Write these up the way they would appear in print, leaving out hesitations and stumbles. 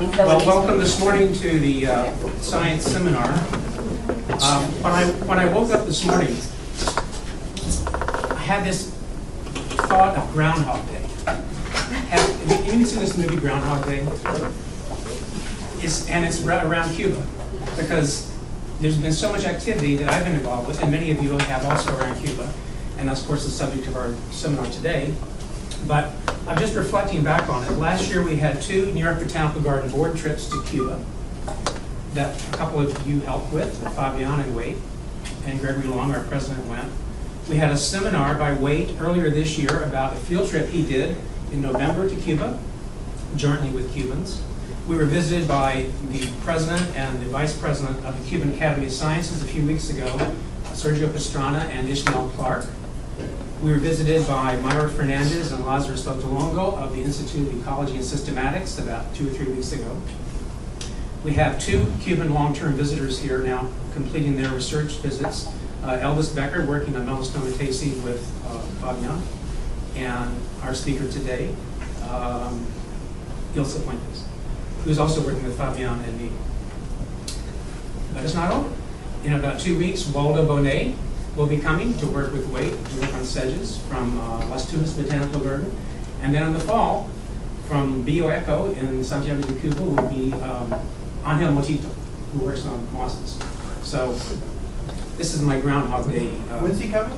Well, welcome this morning to the science seminar. When I woke up this morning, I had this thought of Groundhog Day. Have you seen this movie, Groundhog Day? It's around Cuba, because there's been so much activity that I've been involved with, and many of you have also around Cuba, and that's of course the subject of our seminar today. But I'm just reflecting back on it. Last year we had 2 New York Botanical Garden board trips to Cuba that a couple of you helped with, Fabian and Wade, and Gregory Long, our president, went. We had a seminar by Wade earlier this year about a field trip he did in November to Cuba, jointly with Cubans. We were visited by the president and the vice president of the Cuban Academy of Sciences a few weeks ago, Sergio Pastrana and Ishmael Clark. We were visited by Myra Fernandez and Lazarus Lotolongo of the Institute of Ecology and Systematics about 2 or 3 weeks ago. We have 2 Cuban long-term visitors here now completing their research visits. Elvis Becker working on Melastoma tacea with Fabian, and our speaker today, Ilse Fuentes, who's also working with Fabian and me. But it's not over. In about 2 weeks, Waldo Bonet will be coming to work with Wade, to work on sedges from Las Tunas Botanical Garden. And then in the fall, from Bioeco in Santiago de Cuba will be Angel Motito, who works on mosses. So this is my Groundhog Day. When's he coming?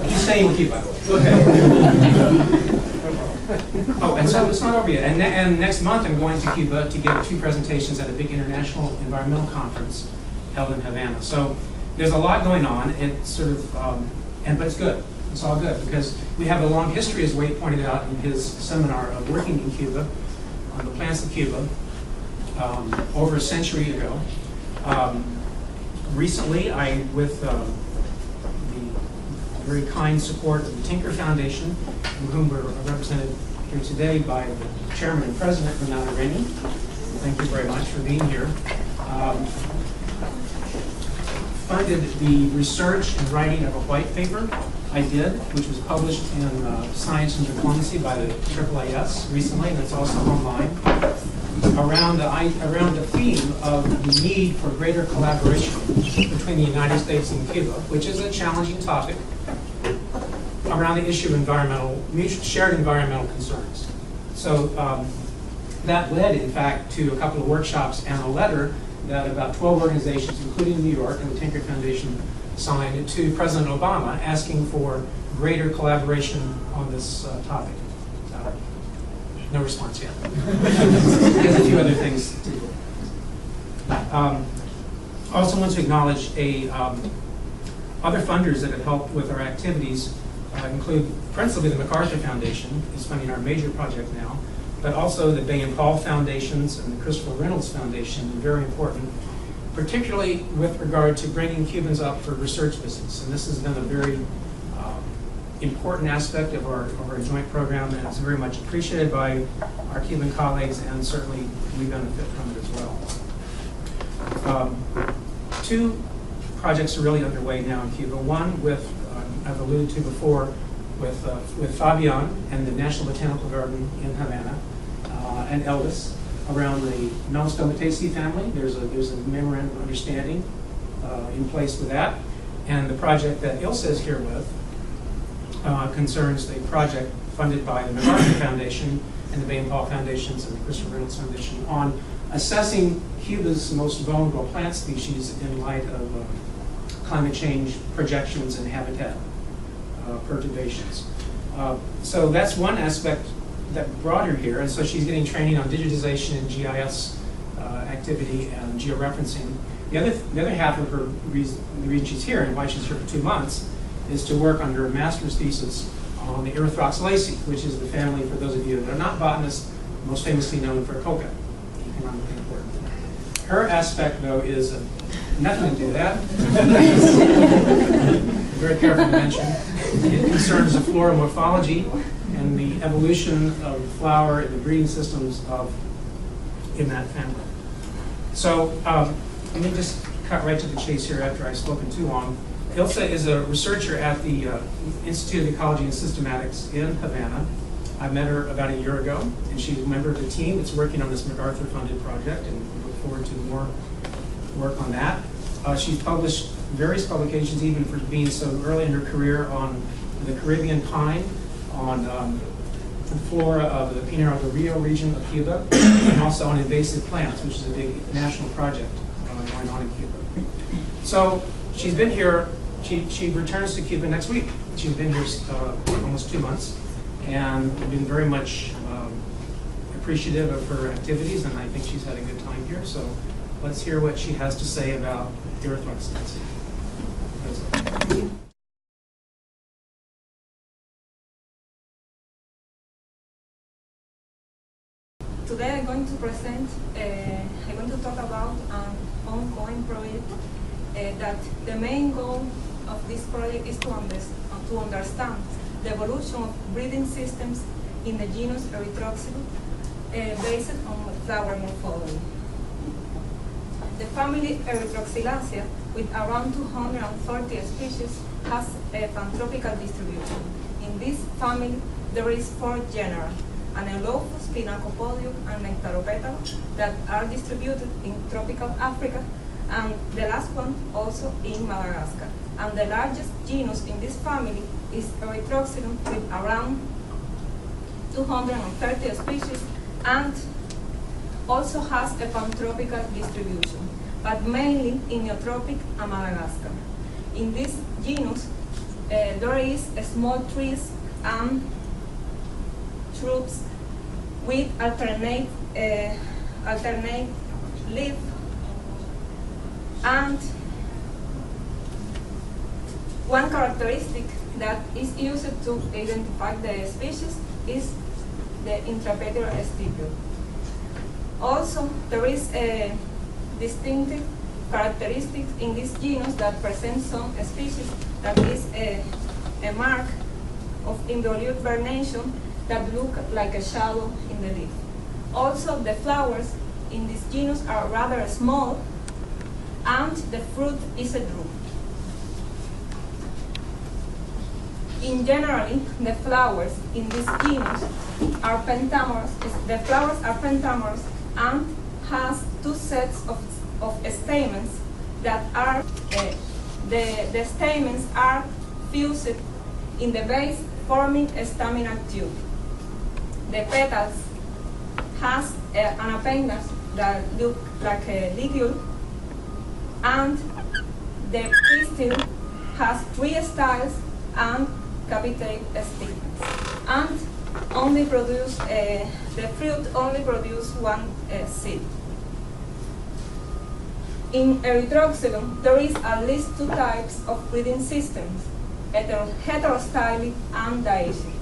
He's staying with you, by the way. Oh, and so it's not over yet. And next month I'm going to Cuba to give 2 presentations at a big international environmental conference held in Havana. So there's a lot going on. It's sort of, but it's good. It's all good because we have a long history, as Wade pointed out in his seminar, of working in Cuba on the plants of Cuba over a century ago. Recently, with the very kind support of the Tinker Foundation, whom we're represented here today by the chairman and president, Renata Rennie. Thank you very much for being here. Funded the research and writing of a white paper I did, which was published in Science and Diplomacy by the AAAS recently, and it's also online, around the theme of the need for greater collaboration between the United States and Cuba, which is a challenging topic, around the issue of shared environmental concerns. So that led, in fact, to a couple of workshops and a letter that about 12 organizations, including New York and the Tinker Foundation, signed to President Obama asking for greater collaboration on this topic. No response yet. He has a few other things to do. Also want to acknowledge other funders that have helped with our activities, include principally the MacArthur Foundation, is funding our major project now, but also the Bay and Paul Foundations and the Christopher Reynolds Foundation, very important, particularly with regard to bringing Cubans up for research visits. And this has been a very important aspect of our joint program, and it's very much appreciated by our Cuban colleagues, and certainly we benefit from it as well. 2 projects are really underway now in Cuba. One with, I've alluded to before, with Fabian and the National Botanical Garden in Havana, and Elvis, around the Melastoma family. There's a memorandum of understanding in place with that. And the project that Ilse is here with concerns the project funded by the MacArthur Foundation and the Bay and Paul Foundations and the Christopher Reynolds Foundation on assessing Cuba's most vulnerable plant species in light of climate change projections and habitat perturbations. So that's one aspect that brought her here, and so she's getting training on digitization and GIS activity and georeferencing. The other half of her the reason she's here and why she's here for 2 months is to work on her master's thesis on the Erythroxylum, which is the family, for those of you that are not botanists, most famously known for coca. Her aspect, though, is nothing to do with that. Very careful to mention. It concerns the floral morphology and the evolution of the flower and the breeding systems in that family. So let me just cut right to the chase here after I've spoken too long. Ilse is a researcher at the Institute of Ecology and Systematics in Havana. I met her about a year ago, and she's a member of the team that's working on this MacArthur-funded project, and we look forward to more work on that. She's published various publications, even for being so early in her career, on the Caribbean pine, on the flora of the Pinar del Rio region of Cuba, and also on invasive plants, which is a big national project going on in Cuba. So she's been here. She returns to Cuba next week. She's been here almost 2 months, and we've been very much appreciative of her activities, and I think she's had a good time here. So let's hear what she has to say about Erythroxylum. Today I'm going to present, I'm going to talk about an ongoing project that the main goal of this project is to understand the evolution of breeding systems in the genus Erythroxylum based on flower morphology. The family Erythroxylaceae, with around 240 species, has a pantropical distribution. In this family, there is 4 genera: Anelophus, Pinacopodium, and Nectaropetalum, that are distributed in tropical Africa, and the last one also in Madagascar. And the largest genus in this family is Erythroxylum, with around 230 species, and also has a pantropical distribution, but mainly in Neotropic and Madagascar. In this genus, there is small trees and shrubs with alternate leaf, and one characteristic that is used to identify the species is the intrapetal stipule. Also, there is a distinctive characteristic in this genus that presents some species that is a mark of involute vernation that look like a shadow in the leaf. Also, the flowers in this genus are rather small, and the fruit is a drupe. In general, the flowers in this genus are pentamorous. The flowers are pentamorous and has 2 sets of stamens that are, the stamens are fused in the base, forming a staminal tube. The petals has an appendage that look like a ligule, and the pistil has 3 styles and capitate stigmas, and only produce the fruit only produce 1 seed. In Erythroxylum, there is at least 2 types of breeding systems: heterostylic and dioecic.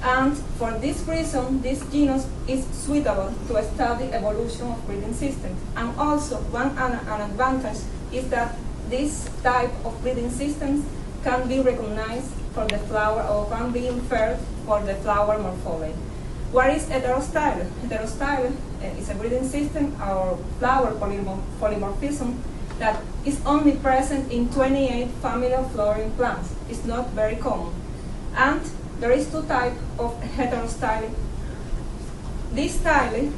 And for this reason, this genus is suitable to study evolution of breeding systems. And also, an advantage is that this type of breeding systems can be recognized for the flower, or can be inferred for the flower morphology. What is heterostyle? Heterostyle is a breeding system or flower polymorphism that is only present in 28 family of flowering plants. It's not very common. And there is 2 types of heterostyle: this style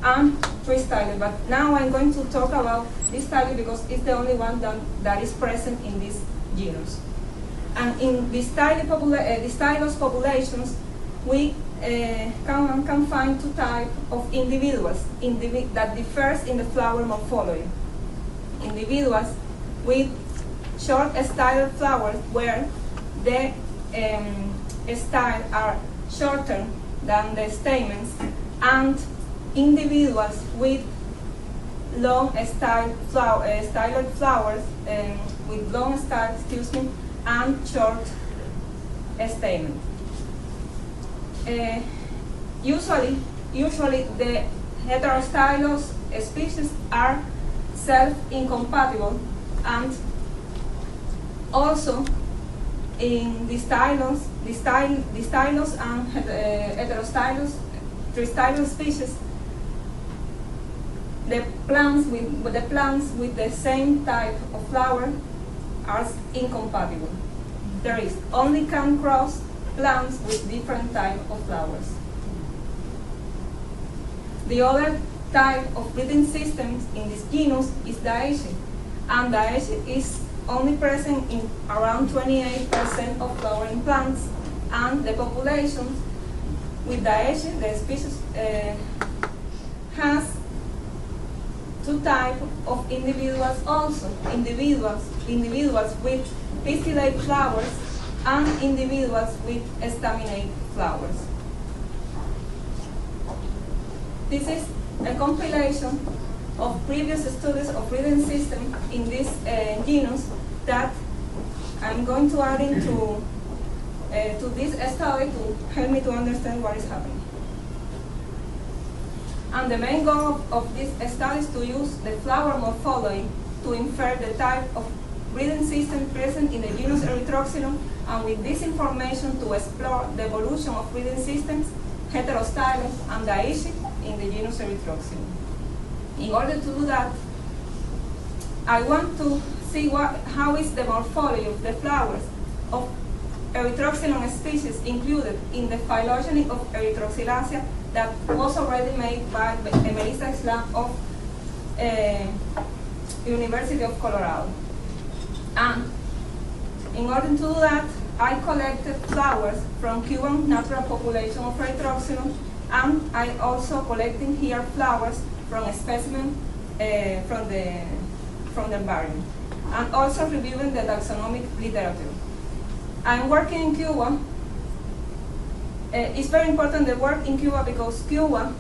and free style. But now I'm going to talk about this style because it's the only one that is present in this genus. And in the stylus populations, we can find 2 types of individuals that differs in the flower morphology. Individuals with short styled flowers, where the styles are shorter than the stamens, and individuals with long styled flowers, with long styles, and short stamen. Usually the heterostylous species are self-incompatible, and also in the stylus and heterostylus, tristylus species, the plants with the same type of flower are incompatible. There is only can cross plants with different type of flowers. The other type of breeding systems in this genus is dioecious, and dioecious is only present in around 28% of flowering plants, and the populations with dioecious, the species has two types of individuals also, individuals with pistillate flowers and individuals with staminate flowers. This is a compilation of previous studies of breeding system in this genus that I'm going to add into to this study to help me to understand what is happening. And the main goal of this study is to use the flower morphology to infer the type of breeding system present in the genus Erythroxylum, and with this information to explore the evolution of breeding systems, heterostylous and dioecious, in the genus Erythroxylum. In order to do that, I want to see how is the morphology of the flowers of Erythroxylum species included in the phylogeny of Erythroxylaceae that was already made by Erythroxylum of University of Colorado. And in order to do that, I collected flowers from Cuban natural population of Erythroxylum, and I also collecting here flowers from a specimen from the environment, and also reviewing the taxonomic literature. I'm working in Cuba. It's very important the work in Cuba because Cuba,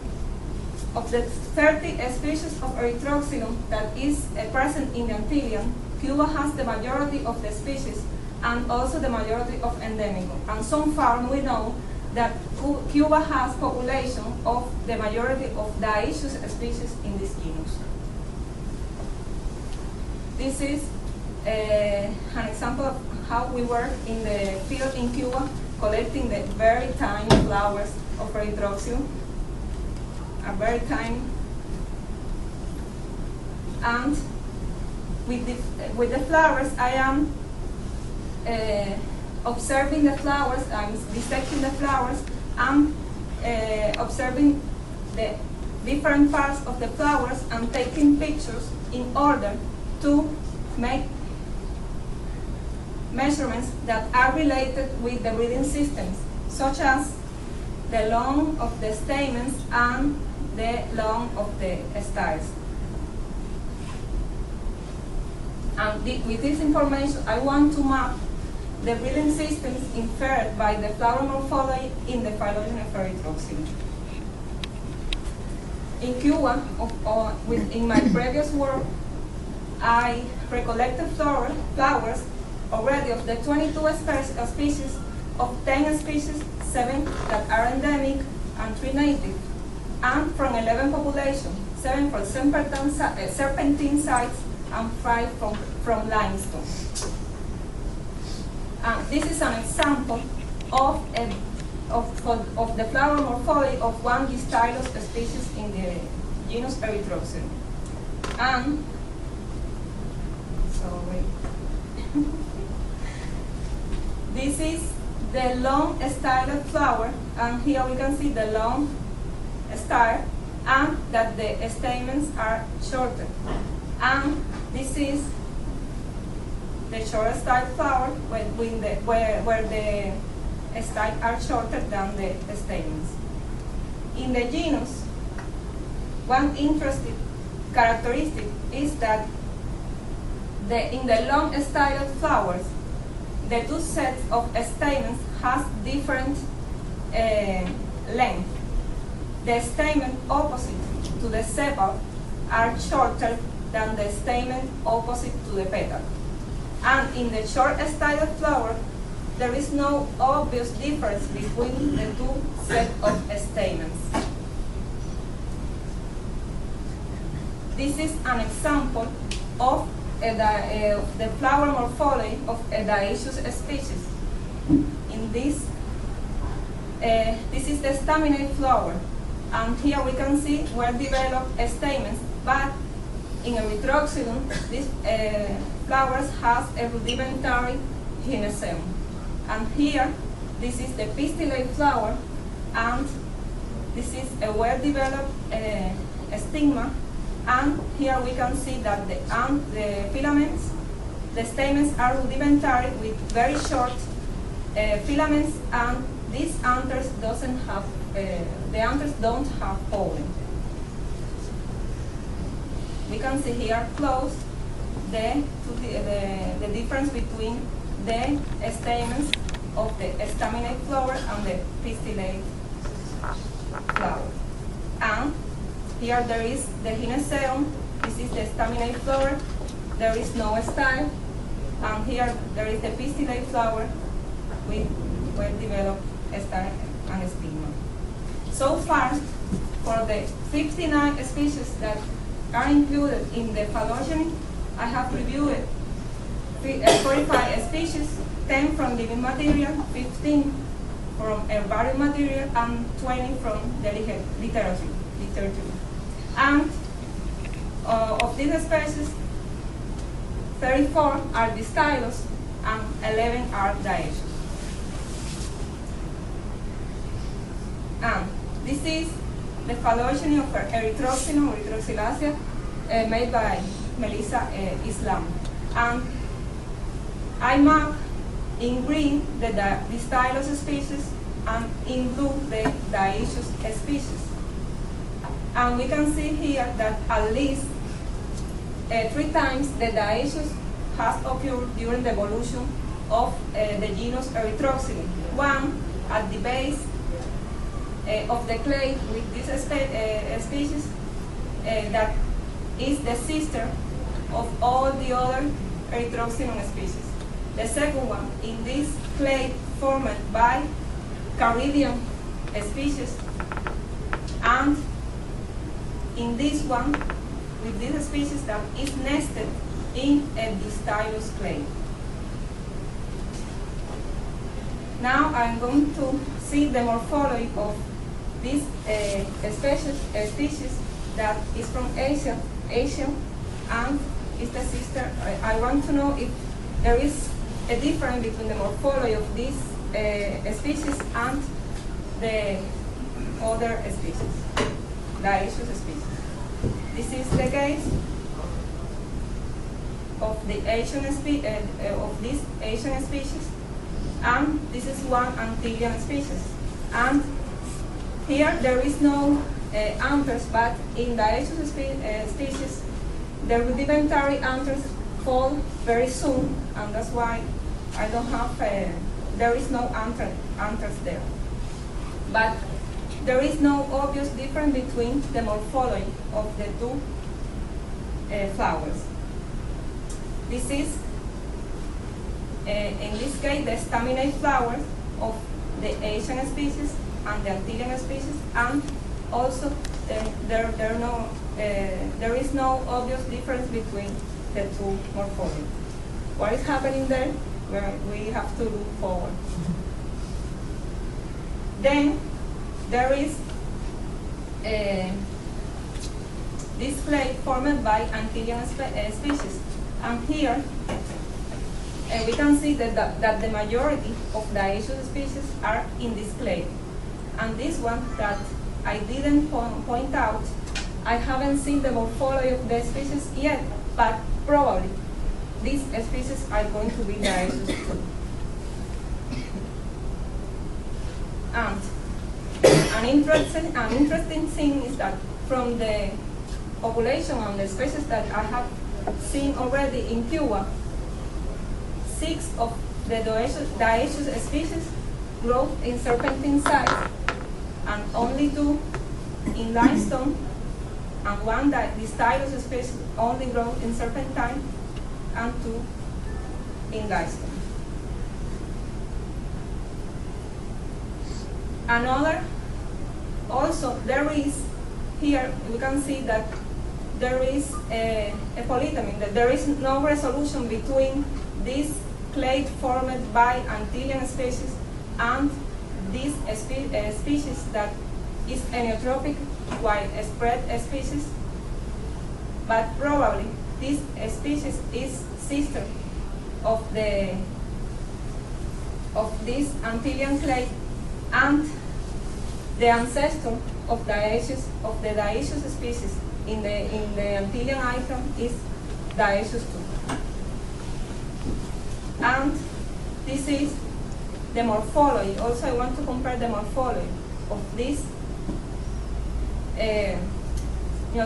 of the 30 species of Erythroxylum that is present in the Antillean, Cuba has the majority of the species and also the majority of endemic. And so far we know that Cuba has population of the majority of dioecious species in this genus. This is an example of how we work in the field in Cuba, collecting the very tiny flowers of Erythroxylum, very tiny. And with the flowers, I am observing the flowers, I'm dissecting the flowers, I'm observing the different parts of the flowers and taking pictures in order to make measurements that are related with the breeding systems, such as the length of the stamens and the length of the styles. And with this information, I want to map the breeding systems inferred by the flower morphology in the phylogeny of Erythroxylum. In Cuba, in my previous work, I recollected flowers already of the 22 species, of 10 species, 7 that are endemic and 3 native, and from 11 populations, 7 from serpentine sites and 5 from limestone. This is an example of the flower morphology of one stylus species in the genus Erythroxylum. And this is the long styled flower, and here we can see the long style, and that the stamens are shorter. And this is the short style flower where the style are shorter than the stamens. In the genus, one interesting characteristic is that in the long styled flowers, the two sets of stamens has different length. The stamen opposite to the sepal are shorter than the stamen opposite to the petal. And in the short styled flower, there is no obvious difference between the two sets of stamens. This is an example of the flower morphology of a dioecious species. In this is the staminate flower, and here we can see well-developed stamens, but in Erythroxylum, these flowers have a rudimentary gynecium. And here this is the pistillate flower, and this is a well-developed stigma. And here we can see that the filaments, the stamens are rudimentary with very short filaments, and these anthers doesn't have, the anthers don't have pollen. We can see here close the difference between the stamens of the staminate flower and the pistillate flower. And here there is the gyneceum. This is the staminate flower. There is no style. And here there is the pistillate flower with well-developed style and stigma. So far, for the 59 species that are included in the phylogeny, I have reviewed 45 species, 10 from living material, 15 from herbarium material, and 20 from the literature. And of these species, 34 are distylous and 11 are dioecious. And this is the phylogeny of Erythroxylum, Erythroxylacea, made by Melissa Islam. And I mark in green the distylous species and in blue the dioecious species. And we can see here that at least 3 times the dioecious has occurred during the evolution of the genus Erythroxylum. One at the base of the clade with this species that is the sister of all the other Erythroxylum species. The second one in this clade formed by Caridian species, and in this one with this species that is nested in a distylous clade. Now I'm going to see the morphology of this species that is from Asia, and is the sister. I want to know if there is a difference between the morphology of this species and the other species, dioecious species. This is the case of the of this Asian species, and this is one Antillean species. And here there is no anthers, but in dioecious species, the rudimentary anthers fall very soon, and that's why I don't have, there is no anthers there. But there is no obvious difference between the morphology of the two flowers. This is, in this case, the staminate flowers of the Asian species and the Antillean species, and also there is no obvious difference between the two morphology. What is happening there? Well, we have to look forward. Then there is this clade formed by Antillean species, and here we can see that the majority of dioecious species are in this clade. And this one that I didn't point out, I haven't seen the morphology of the species yet, but probably these species are going to be dioecious too. And an interesting thing is that from the population and the species that I have seen already in Cuba, 6 of the dioecious species grow in serpentine size, and only 2 in limestone, and 1 distylous species only grow in serpentine, and 2 in limestone. Another, also there is, here we can see that there is a polytomy, that there is no resolution between this clade formed by Antillean species and this species that is aniotrophic widespread species, but probably this species is sister of of this Antillean clade, and the ancestor of the dioecious species in the Antillean item is dioecious II. And this is the morphology. Also, I want to compare the morphology of this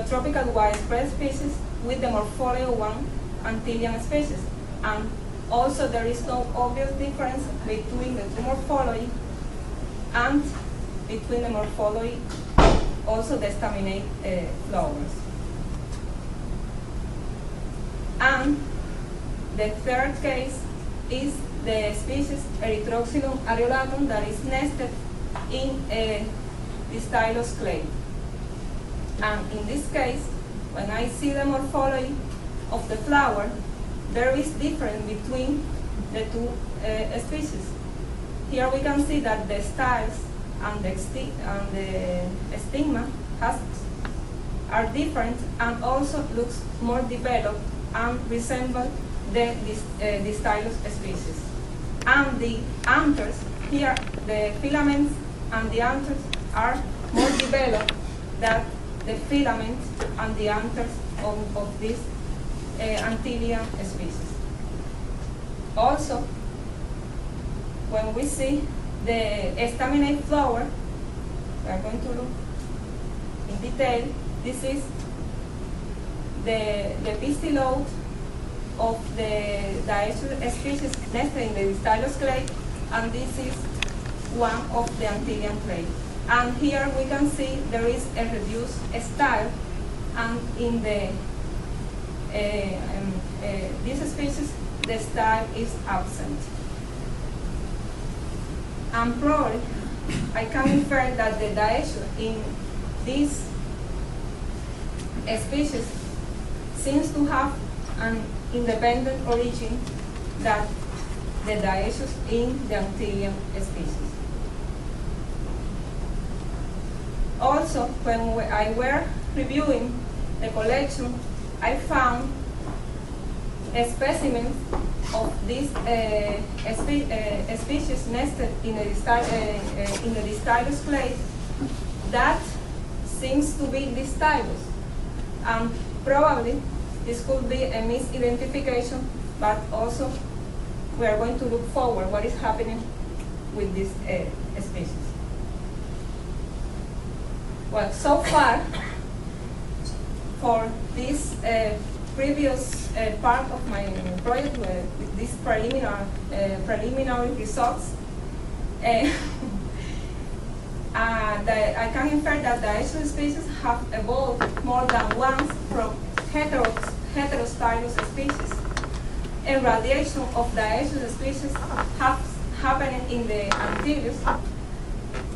tropical widespread species with the morphology of one Antillean species. And also, there is no obvious difference between the two morphology and between the morphology, also the staminate flowers. And the third case is the species Erythroxylum areolatum that is nested in the stylus clade. And in this case, when I see the morphology of the flower, there is difference between the two species. Here we can see that the styles and the stigma are different and also looks more developed and resemble the stylus species. And the anthers, here the filaments and the anthers are more developed than the filaments and the anthers of this Antillean species. Also, when we see the staminate flower, we are going to look in detail. This is the pistillode of the dioecious species nested in the stylus clade, and this is one of the Antillean clade. And here we can see there is a reduced style, and in the this species the style is absent. And probably I can infer that the dioecious in this species seems to have an independent origin than the dioecious in the Antillean species. Also, when I were reviewing the collection, I found a specimen of this species nested in the stylus clade that seems to be the stylus. And probably this could be a misidentification, but also we are going to look forward what is happening with this species. Well, so far, for this previous part of my project with these preliminary results, I can infer that the dioecious species have evolved more than once from heterostylus species. A radiation of dioecious species has happened in the Antilles,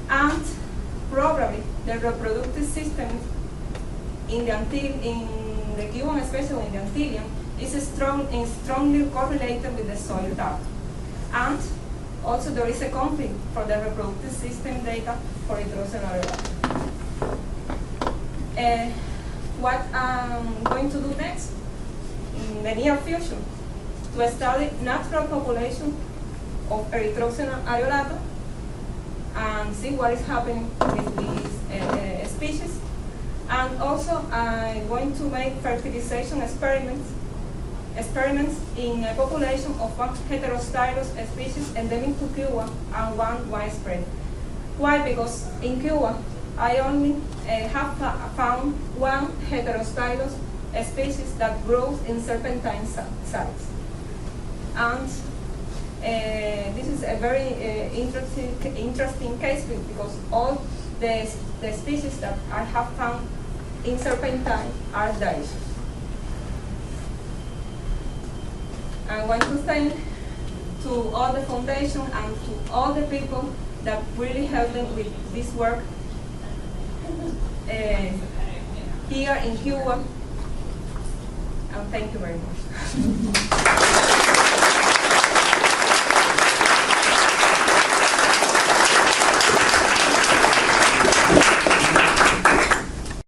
and probably the reproductive system in the Cuban, especially in the Antillean, is strongly correlated with the soil data. And also there is a conflict for the reproductive system data for Erythroxylum areolatum. What I'm going to do next, in the near future, to study natural population of Erythroxylum areolatum and see what is happening with these species. And also, I'm going to make fertilization experiments in a population of one heterostylus species endemic to Cuba and one widespread. Why? Because in Cuba, I only have found one heterostylus species that grows in serpentine sites. And this is a very interesting case because all the species that I have found in serpentine are dioecious. I want to thank to all the foundation and to all the people that really helped me with this work here in Cuba. And thank you very much.